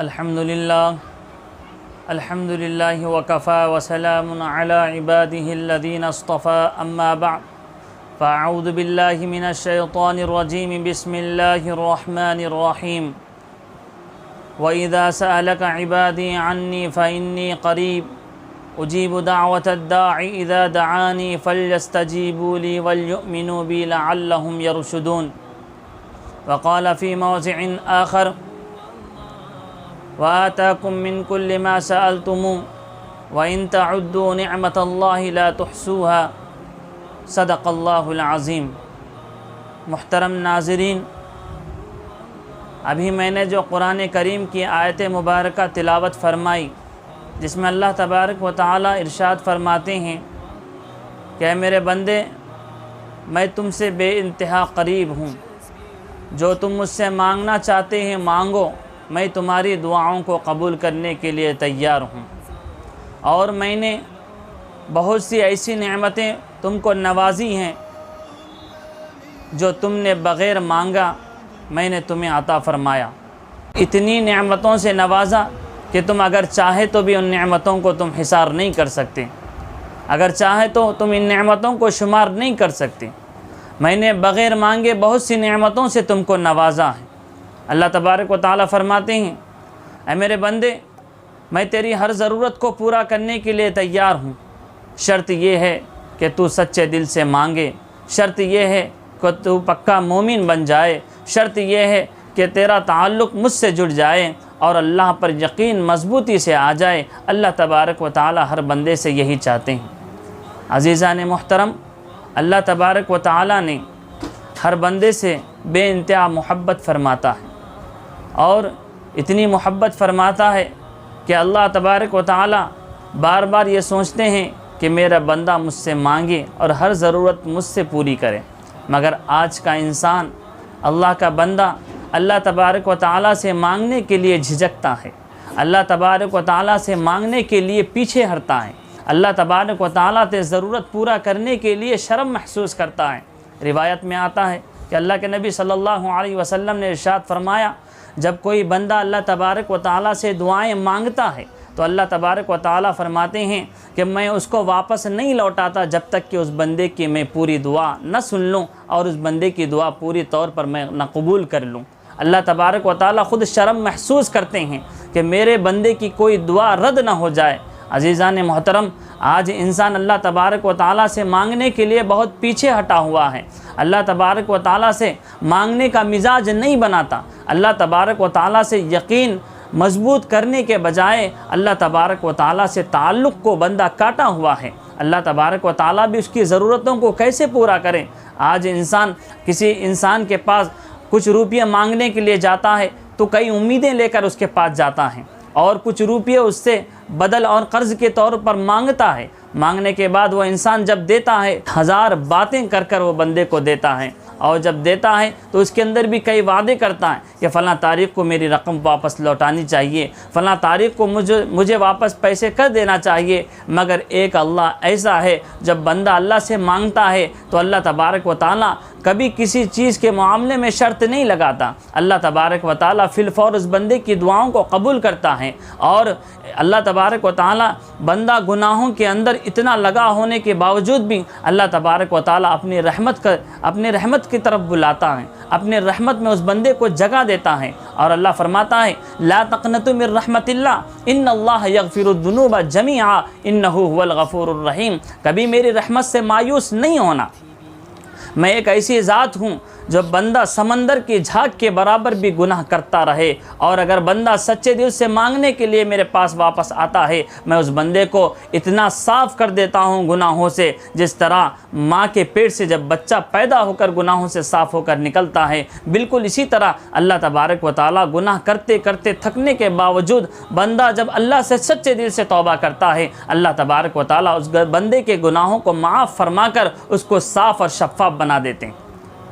الحمد للہ وکفا وسلام علی عباده الذین اصطفى اما بعد فاعوذ باللہ من الشیطان الرجیم بسم اللہ الرحمن الرحیم وَإِذَا سَأَلَكَ عِبَادِي عَنِّي فَإِنِّي قَرِيبٌ أُجِيبُ دَعْوَةَ الدَّاعِ إِذَا دَعَانِي فَلْيَسْتَجِيبُوا لِي وَلْيُؤْمِنُوا بِي لَعَلَّهُمْ يَرْشُدُونَ وقال في موضع آخر وآتاكم من كل ما سألتموه وإن تعدوا نعمة الله لا تحصوها صدق اللہ العظیم۔ محترم ناظرین، ابھی میں نے جو قرآن کریم کی آیت مبارکہ تلاوت فرمائی، جس میں اللہ تبارک و تعالی ارشاد فرماتے ہیں کہ اے میرے بندے، میں تم سے بے انتہا قریب ہوں، جو تم مجھ سے مانگنا چاہتے ہیں مانگو، میں تمہاری دعاؤں کو قبول کرنے کے لیے تیار ہوں، اور میں نے بہت سی ایسی نعمتیں تم کو نوازی ہیں جو تم نے بغیر مانگا میں نے تمہیں عطا فرمایا۔ اتنی نعمتوں سے نوازا کہ تم اگر چاہے تو بھی ان نعمتوں کو تم حصار نہیں کر سکتے، اگر چاہے تو تم ان نعمتوں کو شمار نہیں کر سکتے۔ میں نے بغیر مانگے بہت سی نعمتوں سے تم کو نوازا ہے۔ اللہ تبارک و تعالی فرماتے ہیں، اے میرے بندے، میں تیری ہر ضرورت کو پورا کرنے کے لیے تیار ہوں، شرط یہ ہے کہ تو سچے دل سے مانگے، شرط یہ ہے کہ تو پکا مومن بن جائے، شرط یہ ہے کہ تیرا تعلق مجھ سے جڑ جائے اور اللہ پر یقین مضبوطی سے آ جائے۔ اللہ تبارک و تعالی ہر بندے سے یہی چاہتے ہیں۔ عزیزان محترم، اللہ تبارک و تعالی نے ہر بندے سے بے انتہا محبت فرماتا ہے، اور اتنی محبت فرماتا ہے کہ اللہ تبارک و تعالی بار بار یہ سوچتے ہیں کہ میرا بندہ مجھ سے مانگے اور ہر ضرورت مجھ سے پوری کرے، مگر آج کا انسان، اللہ کا بندہ، اللہ تبارک و تعالی سے مانگنے کے لیے جھجکتا ہے، اللہ تبارک و تعالی سے مانگنے کے لیے پیچھے ہٹتا ہے، اللہ تبارک و تعالی سے ضرورت پورا کرنے کے لیے شرم محسوس کرتا ہے۔ روایت میں آتا ہے کہ اللہ کے نبی صلی اللہ علیہ وسلم نے ارشاد فرمایا، جب کوئی بندہ اللہ تبارک و تعالی سے دعائیں مانگتا ہے تو اللہ تبارک و تعالی فرماتے ہیں کہ میں اس کو واپس نہیں لوٹاتا جب تک کہ اس بندے کی میں پوری دعا نہ سن لوں اور اس بندے کی دعا پوری طور پر میں نہ قبول کر لوں۔ اللہ تبارک و تعالی خود شرم محسوس کرتے ہیں کہ میرے بندے کی کوئی دعا رد نہ ہو جائے۔ عزیزان محترم، آج انسان اللہ تبارک و تعالی سے مانگنے کے لیے بہت پیچھے ہٹا ہوا ہے، اللہ تبارک و تعالی سے مانگنے کا مزاج نہیں بناتا، اللہ تبارک و تعالی سے یقین مضبوط کرنے کے بجائے اللہ تبارک و تعالی سے تعلق کو بندہ کاٹا ہوا ہے۔ اللہ تبارک و تعالی بھی اس کی ضرورتوں کو کیسے پورا کریں؟ آج کسی انسان کے پاس کچھ روپیے مانگنے کے لیے جاتا ہے تو کئی امیدیں لے کر اس کے پاس جاتا ہے، اور کچھ روپیے اس سے بدل اور قرض کے طور پر مانگتا ہے۔ مانگنے کے بعد وہ انسان جب دیتا ہے، ہزار باتیں کر کر وہ بندے کو دیتا ہے، اور جب دیتا ہے تو اس کے اندر بھی کئی وعدے کرتا ہے کہ فلاں تاریخ کو میری رقم واپس لوٹانی چاہیے، فلاں تاریخ کو مجھے واپس پیسے کر دینا چاہیے۔ مگر ایک اللہ ایسا ہے، جب بندہ اللہ سے مانگتا ہے تو اللہ تبارک و تعالی کبھی کسی چیز کے معاملے میں شرط نہیں لگاتا، اللہ تبارک و تعالی فی الفور اس بندے کی دعاؤں کو قبول کرتا ہے۔ اور اللہ تبارک و تعالی بندہ گناہوں کے اندر اتنا لگا ہونے کے باوجود بھی اللہ تبارک و تعالی اپنی رحمت کی طرف بلاتا ہے، اپنے رحمت میں اس بندے کو جگہ دیتا ہے، اور اللہ فرماتا ہے لا تقنطوا من رحمت اللہ ان اللہ یغفر الذنوب جمیعا انہ هو الغفور الرحیم۔ کبھی میری رحمت سے مایوس نہیں ہونا، میں ایک ایسی ذات ہوں جو بندہ سمندر کی جھاگ کے برابر بھی گناہ کرتا رہے، اور اگر بندہ سچے دل سے مانگنے کے لیے میرے پاس واپس آتا ہے، میں اس بندے کو اتنا صاف کر دیتا ہوں گناہوں سے، جس طرح ماں کے پیٹ سے جب بچہ پیدا ہو کر گناہوں سے صاف ہو کر نکلتا ہے، بالکل اسی طرح اللہ تبارک و تعالی گناہ کرتے کرتے تھکنے کے باوجود بندہ جب اللہ سے سچے دل سے توبہ کرتا ہے، اللہ تبارک و تعالی اس بندے کے گناہوں کو معاف فرما کر اس کو صاف اور شفاف بنا دیتے ہیں۔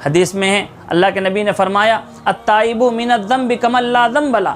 حدیث میں ہے، اللہ کے نبی نے فرمایا التائب من الذنب کمن لا ذنب له،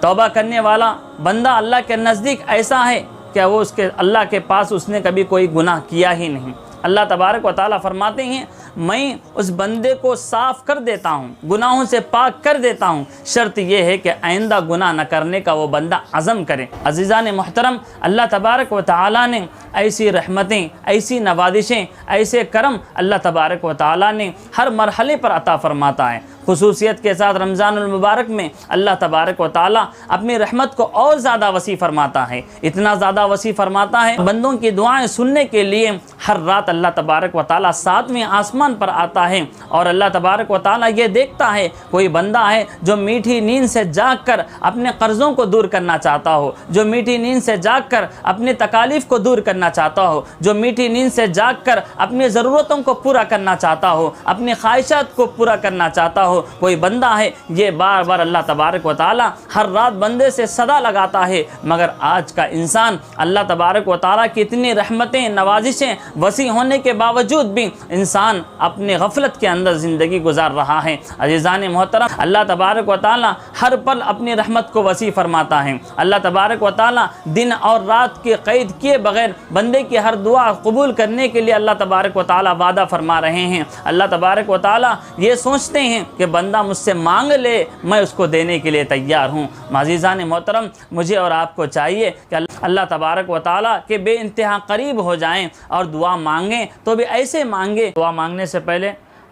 توبہ کرنے والا بندہ اللہ کے نزدیک ایسا ہے کہ وہ اللہ کے پاس اس نے کبھی کوئی گناہ کیا ہی نہیں۔ اللہ تبارک و تعالیٰ فرماتے ہیں میں اس بندے کو صاف کر دیتا ہوں، گناہوں سے پاک کر دیتا ہوں، شرط یہ ہے کہ آئندہ گناہ نہ کرنے کا وہ بندہ عزم کرے۔ عزیزان محترم، اللہ تبارک و تعالیٰ نے ایسی رحمتیں، ایسی نوازشیں، ایسے کرم اللہ تبارک و تعالیٰ نے ہر مرحلے پر عطا فرماتا ہے۔ خصوصیت کے ساتھ رمضان المبارک میں اللہ تبارک و تعالیٰ اپنی رحمت کو اور زیادہ وسیع فرماتا ہے، اتنا زیادہ وسیع فرماتا ہے بندوں کی دعائیں سننے کے لیے ہر رات اللہ تبارک و تعالیٰ 7ویں آسمان پر آتا ہے، اور اللہ تبارک و تعالیٰ یہ دیکھتا ہے کوئی بندہ ہے جو میٹھی نیند سے جاگ کر اپنے قرضوں کو دور کرنا چاہتا ہو، جو میٹھی نیند سے جاگ کر اپنے تکالیف کو دور کرنا چاہتا ہو، جو میٹھی نیند سے جاگ کر اپنی ضرورتوں کو پورا کرنا چاہتا ہو، اپنی خواہشات کو پورا کرنا چاہتا ہو، کوئی بندہ ہے یہ بار بار اللہ تبارک و تعالیٰ ہر رات بندے سے صدا لگاتا ہے۔ مگر آج کا انسان اللہ تبارک و تعالیٰ کی اتنی رحمتیں، نوازشیں وسیع ہونے کے باوجود بھی انسان اپنے غفلت کے اندر زندگی گزار رہا ہے۔ عزیزان محترم، اللہ تبارک و تعالیٰ ہر پل اپنی رحمت کو وسیع فرماتا ہے۔ اللہ تبارک و تعالیٰ دن اور رات کے قید کیے بغیر بندے کی ہر دعا قبول کرنے کے لیے اللہ تبارک و تعالیٰ وعدہ فرما رہے ہیں۔ اللہ تبارک و تعالیٰ یہ سوچتے ہیں کہ بندہ مجھ سے مانگ لے، میں اس کو دینے کے لیے تیار ہوں۔ عزیزان محترم، مجھے اور آپ کو چاہیے کہ اللہ تبارک و تعالیٰ کے بے انتہا قریب ہو جائیں اور دعا مانگیں تو بھی ایسے مانگیں، دعا مانگنے سے پہلے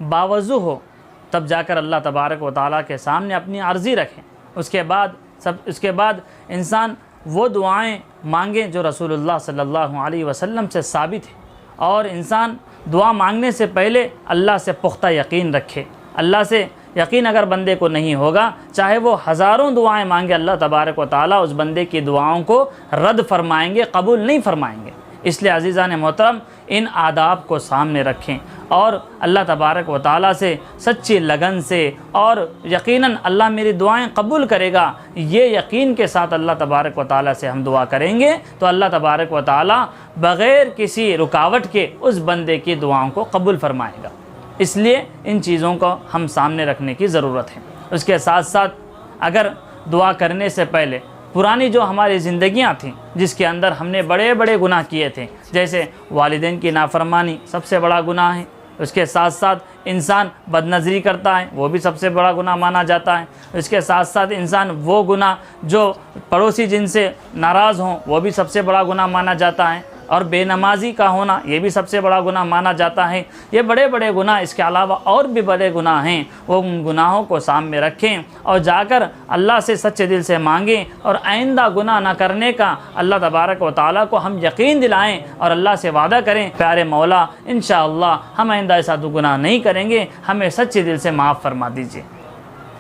باوضو ہو، تب جا کر اللہ تبارک و تعالیٰ کے سامنے اپنی عرضی رکھیں۔ اس کے بعد انسان وہ دعائیں مانگیں جو رسول اللہ صلی اللہ علیہ وسلم سے ثابت ہے، اور انسان دعا مانگنے سے پہلے اللہ سے پختہ یقین رکھے۔ اللہ سے یقین اگر بندے کو نہیں ہوگا، چاہے وہ ہزاروں دعائیں مانگے، اللہ تبارک و تعالیٰ اس بندے کی دعاؤں کو رد فرمائیں گے، قبول نہیں فرمائیں گے۔ اس لیے عزیزان محترم، ان آداب کو سامنے رکھیں اور اللہ تبارک و تعالیٰ سے سچی لگن سے اور یقیناً اللہ میری دعائیں قبول کرے گا، یہ یقین کے ساتھ اللہ تبارک و تعالیٰ سے ہم دعا کریں گے تو اللہ تبارک و تعالیٰ بغیر کسی رکاوٹ کے اس بندے کی دعاؤں کو قبول فرمائے گا۔ اس لیے ان چیزوں کو ہم سامنے رکھنے کی ضرورت ہے۔ اس کے ساتھ ساتھ اگر دعا کرنے سے پہلے پرانی جو ہماری زندگیاں تھیں جس کے اندر ہم نے بڑے بڑے گناہ کیے تھے، جیسے والدین کی نافرمانی سب سے بڑا گناہ ہے، اس کے ساتھ ساتھ انسان بد نظری کرتا ہے، وہ بھی سب سے بڑا گناہ مانا جاتا ہے، اس کے ساتھ ساتھ انسان وہ گناہ جو پڑوسی جن سے ناراض ہوں وہ بھی سب سے بڑا گناہ مانا جاتا ہے، اور بے نمازی کا ہونا یہ بھی سب سے بڑا گناہ مانا جاتا ہے۔ یہ بڑے بڑے گناہ، اس کے علاوہ اور بھی بڑے گناہ ہیں، وہ ان گناہوں کو سامنے رکھیں اور جا کر اللہ سے سچے دل سے مانگیں اور آئندہ گناہ نہ کرنے کا اللہ تبارک و تعالیٰ کو ہم یقین دلائیں اور اللہ سے وعدہ کریں، پیارے مولا انشاءاللہ ہم آئندہ ایسا تو گناہ نہیں کریں گے، ہمیں سچے دل سے معاف فرما دیجیے۔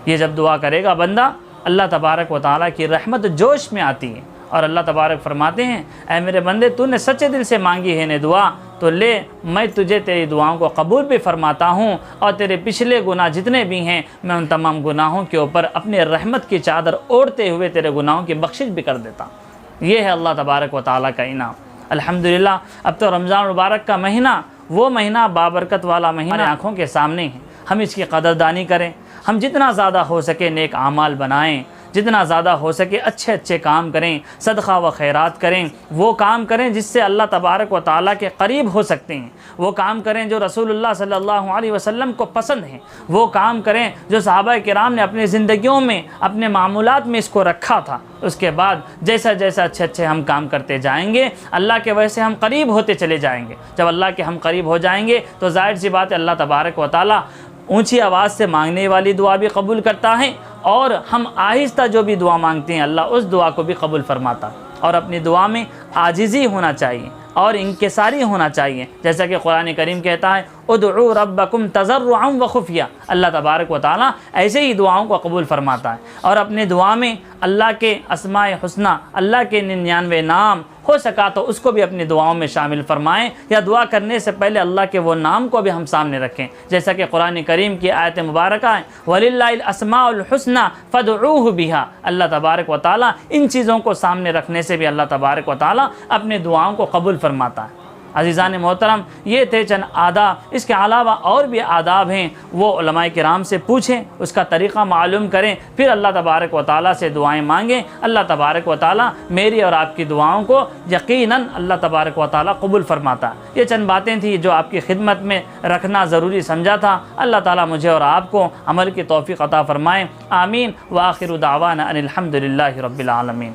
یہ جب دعا کرے گا بندہ، اللہ تبارک و تعالیٰ کی رحمت جوش میں آتی ہے، اور اللہ تبارک فرماتے ہیں اے میرے بندے، تو نے سچے دل سے مانگی ہے نے دعا، تو لے میں تجھے تیری دعاؤں کو قبول بھی فرماتا ہوں، اور تیرے پچھلے گناہ جتنے بھی ہیں میں ان تمام گناہوں کے اوپر اپنے رحمت کی چادر اوڑھتے ہوئے تیرے گناہوں کی بخشش بھی کر دیتا ہوں۔ یہ ہے اللہ تبارک و تعالیٰ کا انعام۔ الحمدللہ اب تو رمضان مبارک کا مہینہ، وہ مہینہ بابرکت والا مہینہ آنکھوں کے سامنے ہے، ہم اس کی قدردانی کریں، ہم جتنا زیادہ ہو سکے نیک اعمال بنائیں، جتنا زیادہ ہو سکے اچھے اچھے کام کریں، صدقہ و خیرات کریں، وہ کام کریں جس سے اللہ تبارک و تعالیٰ کے قریب ہو سکتے ہیں، وہ کام کریں جو رسول اللہ صلی اللہ علیہ وسلم کو پسند ہیں، وہ کام کریں جو صحابہ کرام نے اپنی زندگیوں میں اپنے معمولات میں اس کو رکھا تھا۔ اس کے بعد جیسا جیسا اچھے اچھے ہم کام کرتے جائیں گے، اللہ کے وجہ سے ہم قریب ہوتے چلے جائیں گے۔ جب اللہ کے ہم قریب ہو جائیں گے تو ظاہر سی بات ہے اللہ تبارک و تعالیٰ اونچی آواز سے مانگنے والی دعا بھی قبول کرتا ہے، اور ہم آہستہ جو بھی دعا مانگتے ہیں اللہ اس دعا کو بھی قبول فرماتا ہے۔ اور اپنی دعا میں عاجزی ہونا چاہیے اور انکساری ہونا چاہیے، جیسا کہ قرآن کریم کہتا ہے ادعوا ربکم تضرعا وخفیہ، اللہ تبارک و تعالیٰ ایسے ہی دعاؤں کو قبول فرماتا ہے۔ اور اپنے دعا میں اللہ کے اسماء حسنہ، اللہ کے 99 نام ہو سکا تو اس کو بھی اپنی دعاؤں میں شامل فرمائیں، یا دعا کرنے سے پہلے اللہ کے وہ نام کو بھی ہم سامنے رکھیں، جیسا کہ قرآن کریم کی آیت مبارکہ ہے وَلِلَّهِ الْأَسْمَاءُ الْحُسْنَى فَادْعُوهُ بِهَا، اللہ تبارک و تعالیٰ ان چیزوں کو سامنے رکھنے سے بھی اللہ تبارک و تعالیٰ اپنے دعاؤں کو قبول فرماتا ہے۔ عزیزان محترم، یہ تھے چند آداب، اس کے علاوہ اور بھی آداب ہیں، وہ علماء کرام سے پوچھیں، اس کا طریقہ معلوم کریں، پھر اللہ تبارک و تعالیٰ سے دعائیں مانگیں۔ اللہ تبارک و تعالیٰ میری اور آپ کی دعاؤں کو یقیناً اللہ تبارک و تعالیٰ قبول فرماتا۔ یہ چند باتیں تھیں جو آپ کی خدمت میں رکھنا ضروری سمجھا تھا۔ اللہ تعالیٰ مجھے اور آپ کو عمل کی توفیق عطا فرمائیں، آمین۔ وآخر دعوانا ان الحمد للہ رب العالمین۔